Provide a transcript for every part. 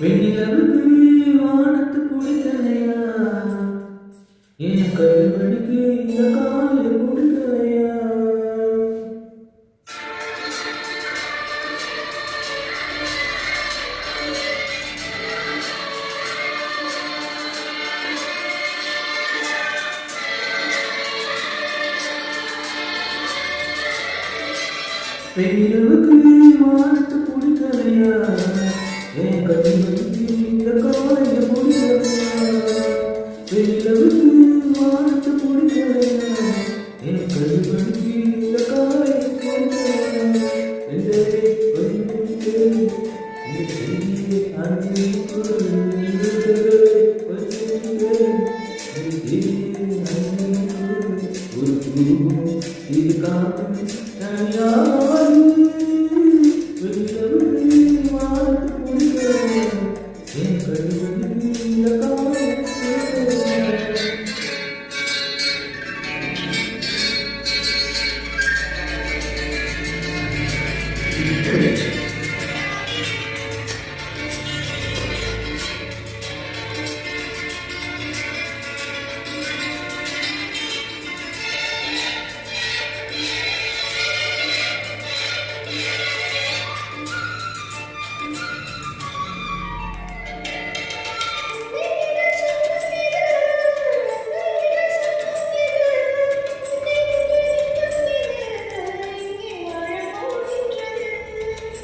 வெண்ணிலவுக்கு வானத்து பிடிக்கலையா, என் கருவடிக்கு இந்த காலைய பிடிக்கலையா. வெண்ணிலவுக்கு வானத்து பிடிக்கலையா, என் கருவடிக்கு இந்த காலைய பிடிக்கலையா. வெண்ணிலவுக்கு வானத்து பிடிக்கலையா, என் கருவடிக்கு இந்த காலைய பிடிக்கலையா. இது காட்டும் தனியாரு வெளியிலவுக்கு வானத்து பிடிக்கலையா, என் கருவடிக்கு இந்த காலைய பிடிக்கலையா.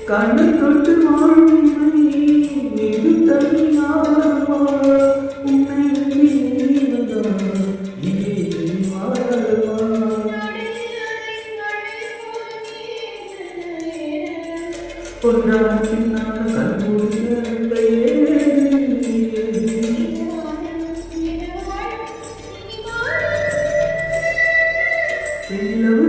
கண்ணை தொட்டு வாழ்வினை இது தனியாரமா, உன்னை பொன்னான பின்னான கண்மூடிய நிலவு